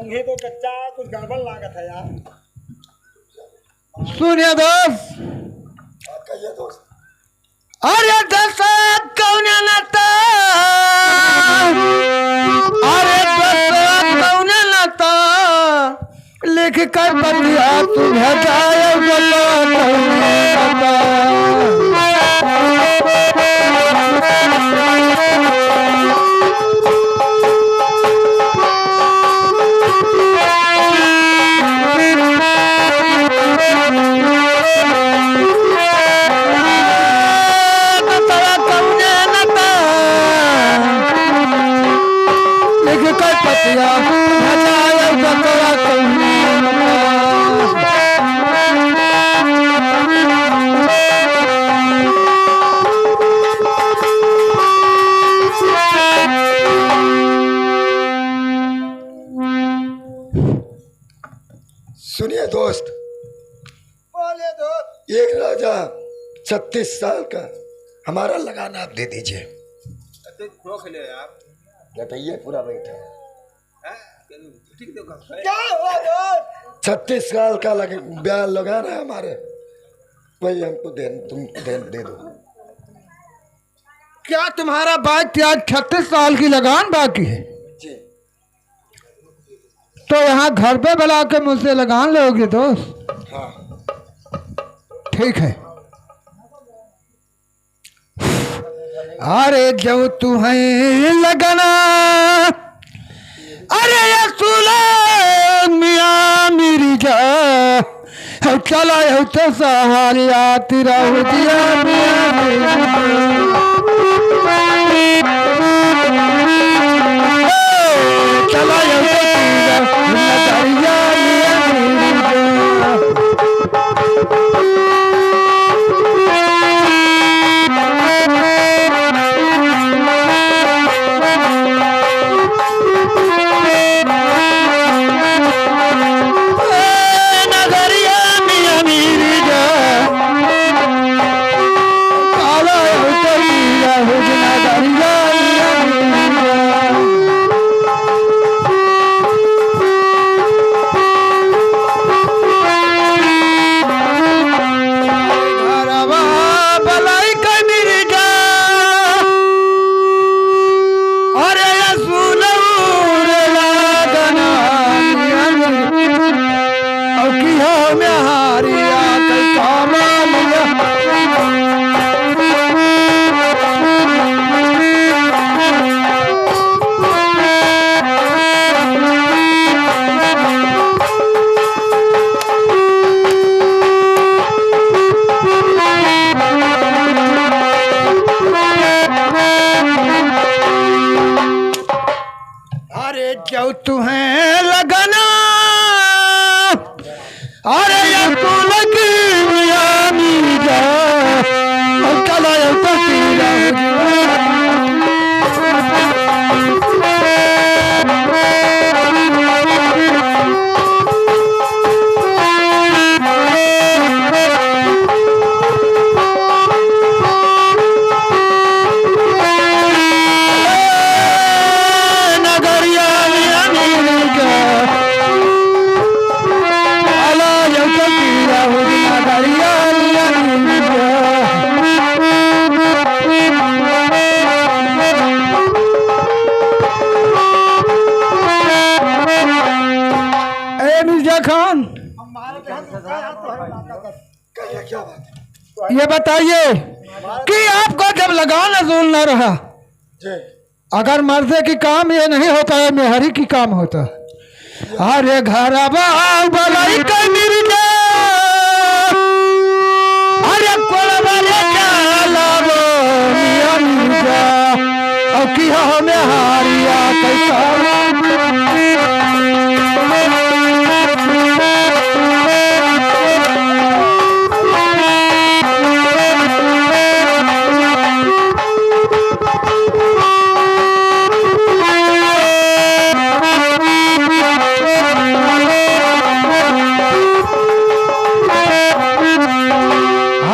होंगे तो कच्चा कुछ गड़बड़ लागत है यार। सुनिए दोस्त, कहिए दोस्त। अरे दशरथ कौन नता, अरे दशरथ कौन नता, लिख कर बतिया तुम्हें जाए सुनिए दोस्त, बोले दोस्त। एक राजा 36 साल का हमारा लगाना आप दे दीजिए। बताइए पूरा बैठा क्या हुआ दोस्त? 36 साल का ब्याह लगाना है हमारे, वही हमको तुम दे दो। क्या तुम्हारा बात आज 36 साल की लगान बाकी है? जी। तो यहाँ घर पे बुला के मुझसे लगान लोगे दोस्त? हाँ ठीक है। अरे जब तुम्हें लगना, अरे ये सुला मियाँ मेरी जा चला तो सहारिया तेरा हो दिया चला जो तुम्हें लगना, अरे ये तू लगी मियाँ जा चला तो तेरा ये बताइए कि आपको जब लगान असूल न रहा, अगर मर्दे की काम ये नहीं होता है, मेहरी की काम होता है। अरे घर भलाई कई मिर्जा, अरे कोलवाले क्या लाभो मियाँ मिर्जा, और की हमें हारिया कई काम।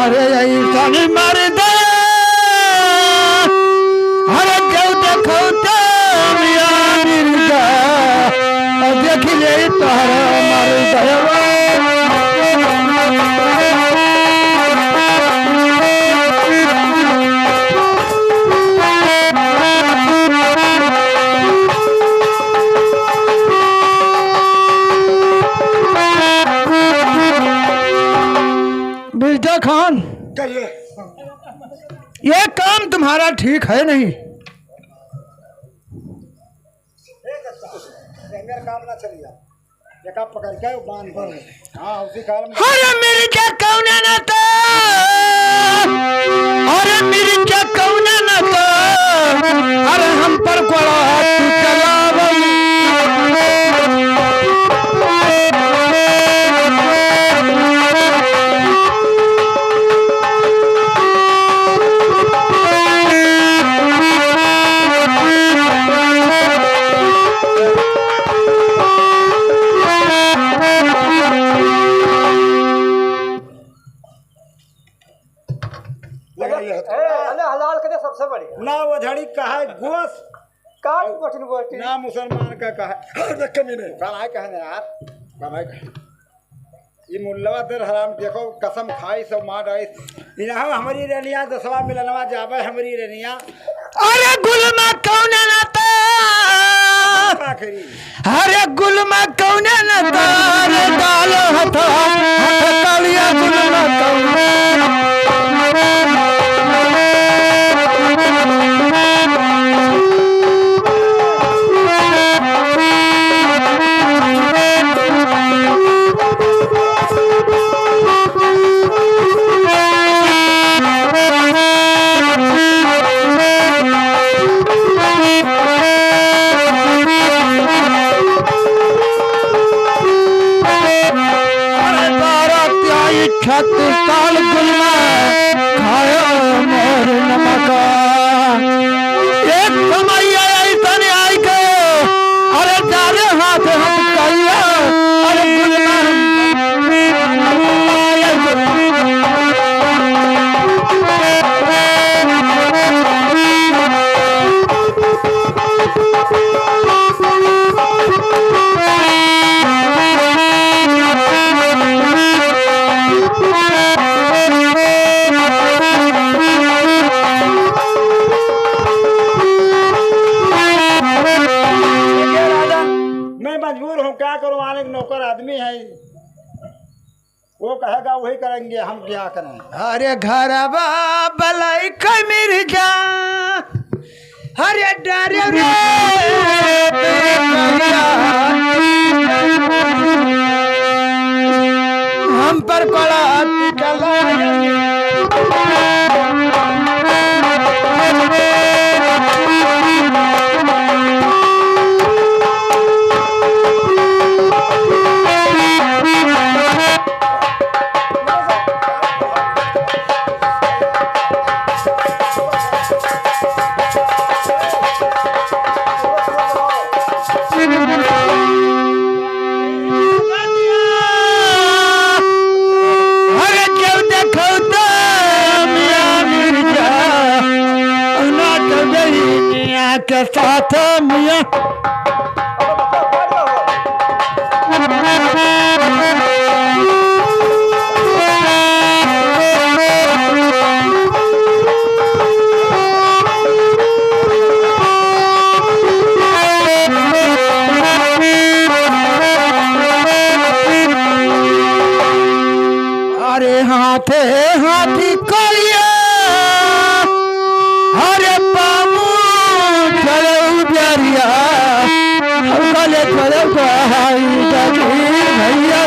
अरे जो देखो तो मियाँ मिर्जा मिर्जा खान, कहिए। ये काम तुम्हारा ठीक है नहीं। काम ना चलिया ये काम पकड़ के बांध पर हाँ उसी काल में अरे मिर्जा कौन न तो, अरे मिर्जा कौन न तो, अरे हम पर कोड़ा तू चलावई। हलाल करे सबसे बढ़िया ना वो झड़ी कहा है गोश काट कठिन बोटी ना मुसलमान का कहा है कमी नहीं कहा कहने यार कहा ये मुल्लवा दर हराम देखो कसम खाई सब मार आई इना हमारी रनिया दसवा मिलनवा जावे हमारी रनिया अरे गुलमा कौन न तो, अरे गुलमा कौन न तो, अरे डालो हथो हथ कालिया गुलमा कौन। छत्तीस साल गुलमा खायो मोर नमका, एक समय ऐसा आई गए, अरे जारे हाथ हाथ कहिया, अरे गुलमा नौकर आदमी है वो कहेगा वही करेंगे हम क्या करें। अरे घरवा बलाई का मिर्जा, अरे डरे रे हम पर कोड़ा चला। के साथ मियां अरे हाथे हाथी करिया, अरे बाबू चलो प्यारिया कले चलो भाई भैया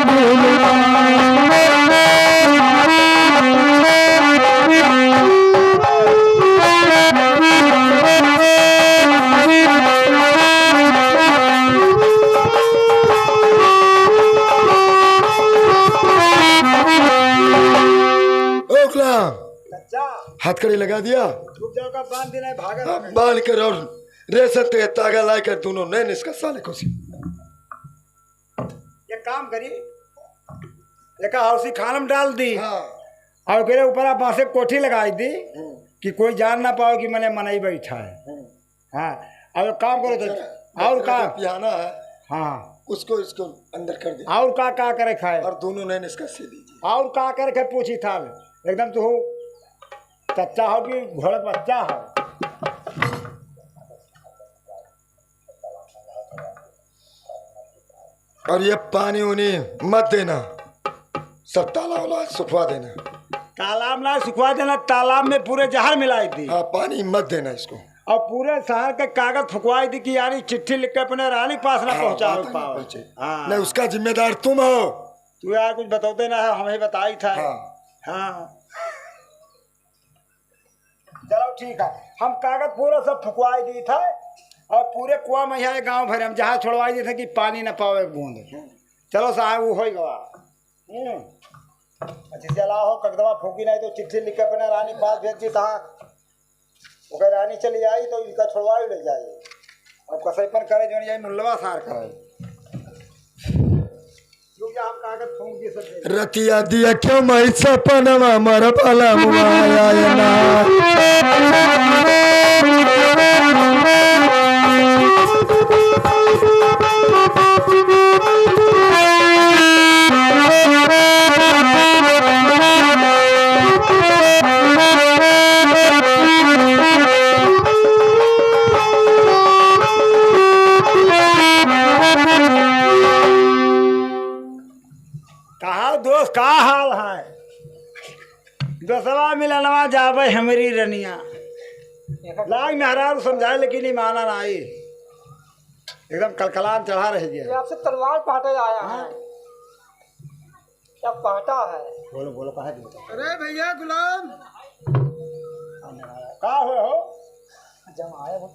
हथकड़ी लगा दिया, बांध देना भागा बांध कर और रेशम के तागा ला कर दोनों नैन इसका साले को सी ये काम करी एक हौसी खानम डाल दी। हाँ। और फिर ऊपर आप बांसे कोठी लगाई दी कि कोई जान ना पाओ कि मैंने मनाई बैठा है। हाँ अब काम करो तो और काम पियाना है। हाँ उसको इसको अंदर कर दे और का करे खाए और दोनों ने इसका सी दीजिए। और का करे के पूछी था एकदम तो हो चच्चा हो कि घोड़ा बच्चा हो। और ये पानी उन्हें मत देना, सब ताला वाला सुखवा देना। तालाब ना सुखवा देना, तालाब में पूरे जहर मिलाई थी। हाँ पानी मत देना इसको। और पूरे शहर के कागज फुकवाई थी कि यानी चिट्ठी लिख के अपने रानी के पास ना पहुंचा पाओ। हाँ नहीं उसका जिम्मेदार तुम हो। तू यार कुछ बताते ना है, हमें बताई था। हाँ चलो ठीक है, हम कागज पूरा सब फुकवाई दी था और पूरे कुआ में यहाँ गाँव भरे हम जहाँ छोड़वाई दी थे कि पानी न पाओ एक बूंद। चलो साहब वो हो गवा। अच्छा चला हो कदवा फूकी नहीं तो चिट्ठी लिख के अपने रानी के पास भेज दी था। वो रानी चली आई तो इनका छोड़वा ले जाइए। अब कसई पर करे जो नहीं मुल्लवा सार करे हम कागज फूक दिए सब। रतिया दिया क्यों मैं सपनवा मर भला मुआया ना। दोस्त का हाल है? दसवा मिलनवा जावे हमारी रनिया लाग मेहरारू समझाए लेकिन नहीं माना ना आई। एकदम कलकलान चढ़ा रह गया। आपसे तलवार पाटे आया है। क्या पाटा है? बोलो बोलो कहा। अरे भैया गुलाम का हो जब आया वो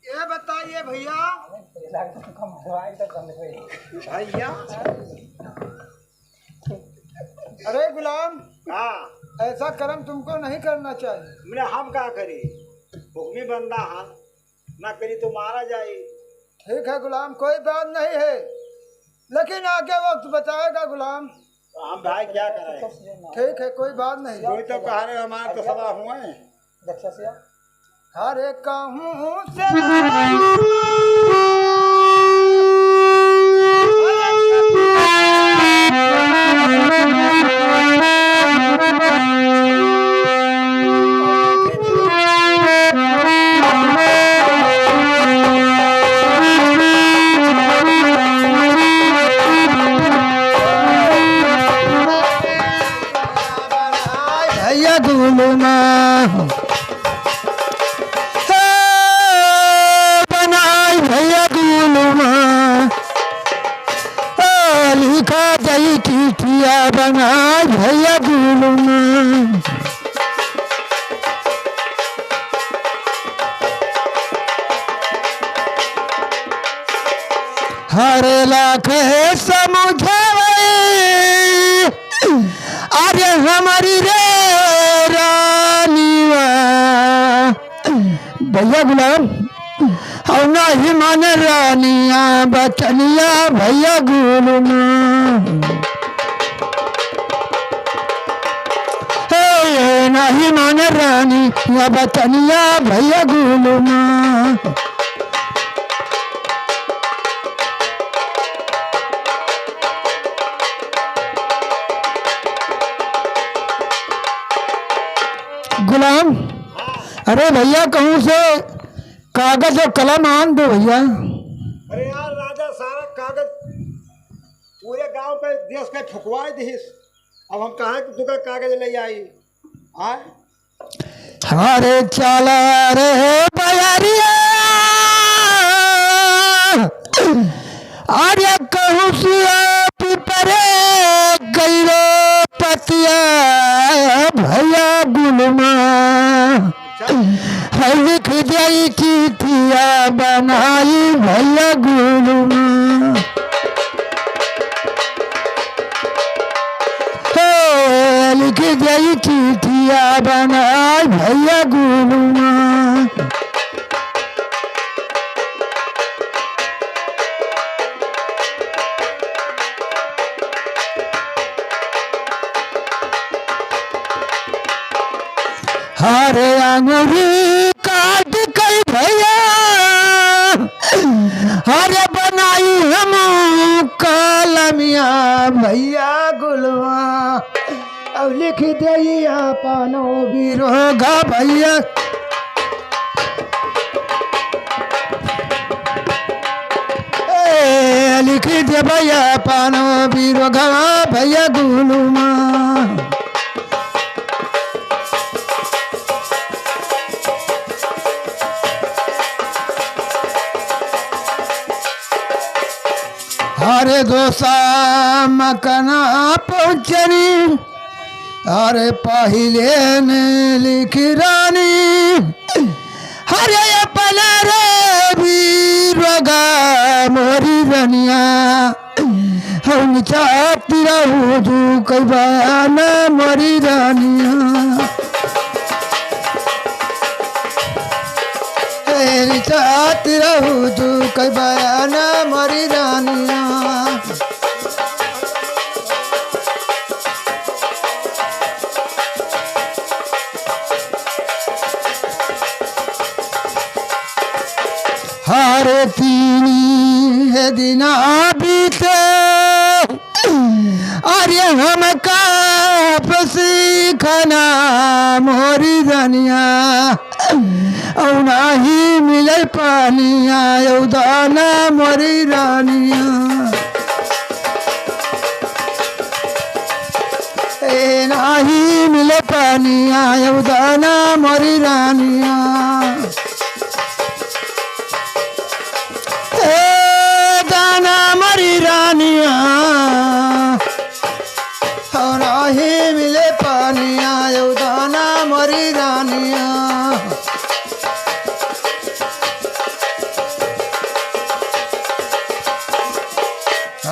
ये बताइए भैया। भैया अरे गुलाम हाँ ऐसा कर्म तुमको नहीं करना चाहिए। मैंने हम क्या करी, हुक्मी बंदा हाल ना करी तो मारा जाए। ठीक है गुलाम कोई बात नहीं है, लेकिन आगे वक्त बताएगा गुलाम। तो हम भाई क्या करें? ठीक है कोई बात नहीं। कोई तो कह रहे हमारे तो सदा हुए हर एक कहूँ से भैया गुलमा बनाई भैया गुलमा लिखा जाई चिट्ठिया बनाई भैया गुलमा। हर लाख है समझावे अरे हमारी रे रानीवा भैया गुलाम और ना ही मान रानिया बचनिया भैया गुलमा। ना ही मान रानी या बचनिया भैया गुलमा। गुलाम अरे भैया कहूँ से कागज और कलम आन दो भैया। अरे यार राजा सारा कागज पूरे गांव पे देश के फुकवाई दीस। अब हम कहा कि तू का कागज ले आई आए। अरे चला रे बयारिया अरे कहूँ से पिपरे गैरो पतिया भैया गुलमा। लिख जाई चिट्ठिया बनाई भैया गुलमा। लिख जाई चिट्ठिया बनाई भैया गुलमा। हरे अंगूरी काट कर भैया हरे बनाई हम मियाँ भैया गुलवा अब लिख दिया पानो बिरोगा भैया लिख दे भैया पानो बिरोगा भैया गुलवा अरे दोसा मकना पहुँचनी अरे पहले ने लिख रानी हरे अपन रे बीरगा मोरी रनिया हम चाहती रहूँ तू कई बयान मोरी रानिया चाहती रहूँ तू कई बयान मोरी रानिया हर तीन है दिना बीते अरे हम कापसी खाना मोरी धनिया और नाही मिले पानिया दाना मोरी रानिया नाही मिले पानिया दाना मोरी रानिया दाना मरी रानिया और ही मिले पानिया दाना मरी रानिया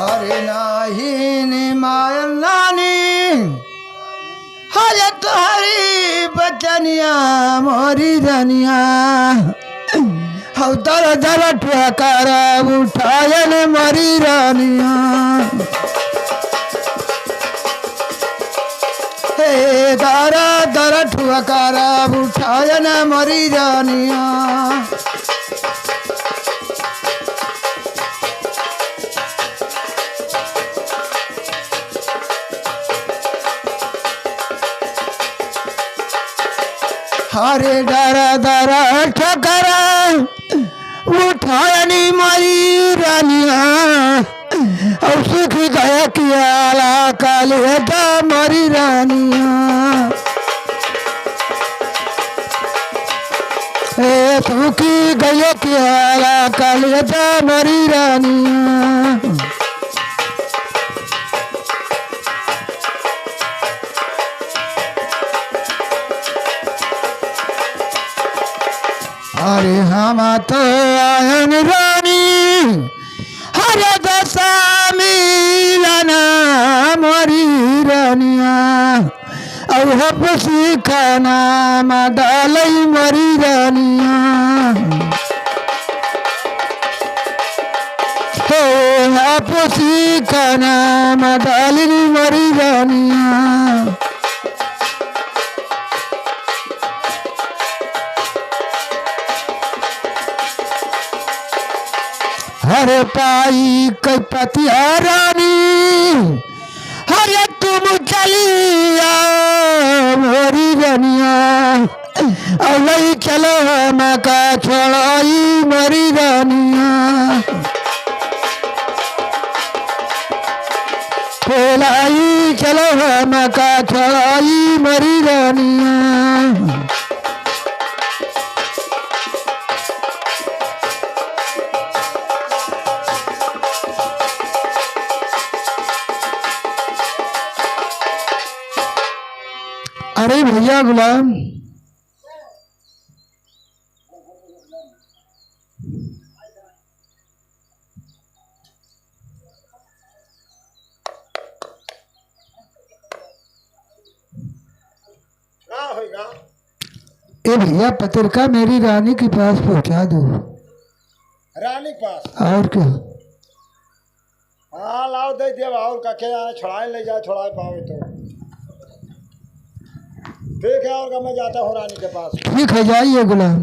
अरे नाही निमायन नानी हरे तुम्हारी बचनिया मोरी रानिया दर दर ठुकर उठायन मरी रानिया हे दर दर ठुकर उठायन मरी रानिया हरे दर दर ठुकर उठायनी मरी रानिया और सुख गया किया काले मरी रानिया सुखी गया किया काले मरी रानिया अरे हम तो आयन रानी हरे दशा मिलना मोरी रानिया और हप सीखना मडालई मोरी रानिया हो हप सीखना मडाली मोरी रानिया हरे पाई कई पतिया रानी हरे तुम चलिया मोरी रानिया अवई चलो मका छोड़ाई मोरी रानिया खोलाई चलो मका छोड़ाई मोरी रानिया अरे भैया गुलाम ए भैया पत्रिका मेरी रानी के पास पहुंचा दो। रानी के पास? और क्या? हाँ लाओ दे दिया और का क्या छुड़ाए ले जाए छुड़ाए पावे तो ठीक है। और का मैं जाता हूँ रानी के पास। ठीक है जाइए गुलाम।